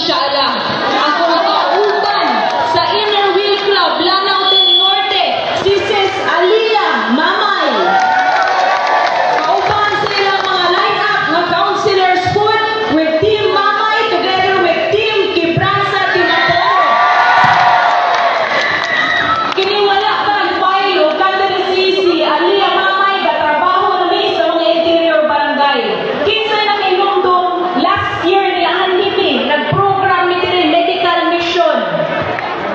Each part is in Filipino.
Inshallah. Ako nakauban sa Inner Wheel Club, Lanao del Norte, si Sis Aliyah Mamay. Kauban sila mga line-up ng counselors food with Team Mamay together with Team Quebranza de Maporo. Kiniwala ka ang file o kanda ni si Aliyah Mamay katrabaho namin sa mga interior barangay. Kinsa nang inumdum last year ni Anime, nag-program ni diri medical mission.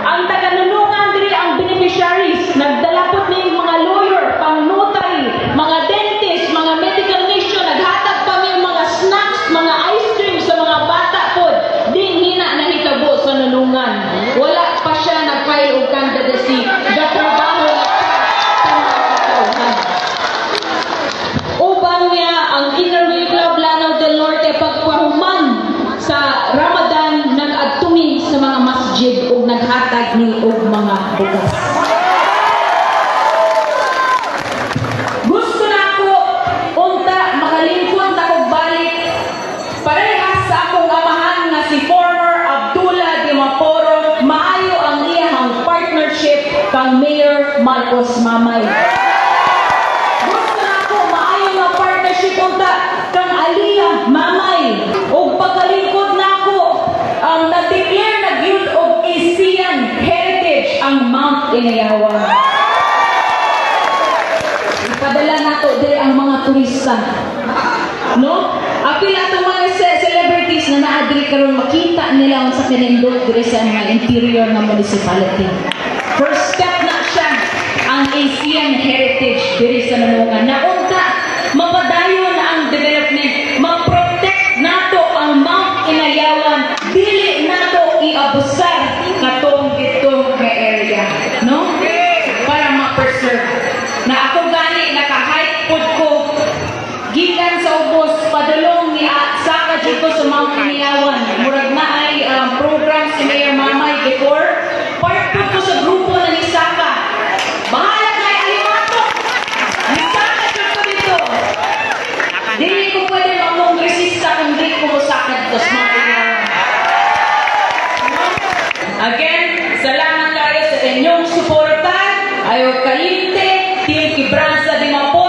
Ang taganunungan diri ang beneficiaries, nagdalapot ni mga lawyer, pang notary, mga dentist, mga medical mission, naghatag pa mi mga snacks, mga ice cream sa mga bata pod. Din hina nahitabo sa nunungan. Wala pa siya nag-file og candidacy, gatrabaho sa mga katawhan. Uban niya ang Inner Wheel Club Lanao del Norte pagpahuman sa Ramadan, nag-agtumi sa mga masjid ug naghatag ni og mga bugas. Gusto na ako unta makalingkod ako balik parehas sa akong amahan nga si former Abdullah de Maporo. Maayo ang iyang partnership kang Mayor Marcos Mamay. Gusto na ako maayo nga partnership unta kang Aliyah Mamay. O pagkalingkod na ako na-declare na gyud og ASEAN Heritage ang Mount Inayawan. Ipadala nato diri ang mga turista. No? Apil atong mga celebrities na naadri karon makita nila ang sa kinindot diri sa mga interior ng municipality. First step na siya ang ASEAN Heritage diri sa Nunungan. Naunta, mapadayon ang development, ma-protect nato ang Mount Inayawan, dili nato i-abusar katong itong area, no? Para ma-preserve. Na ako gani naka-hike pod ko gikan sa ubos padulong ni saka jud ko sa Mount Inayawan. Murag na ay program si Mayor Mamay before. Part ko sa grupo na ni Saka. Bahala kay Alimato. Ni Saka jud ko dito. Dili ko pwede mamong resista kung di ko musakit ko sa Mount Inayawan. Again, salamat kayo sa inyong suporta. Ayaw kalinte, Team Quebranza de Maporo.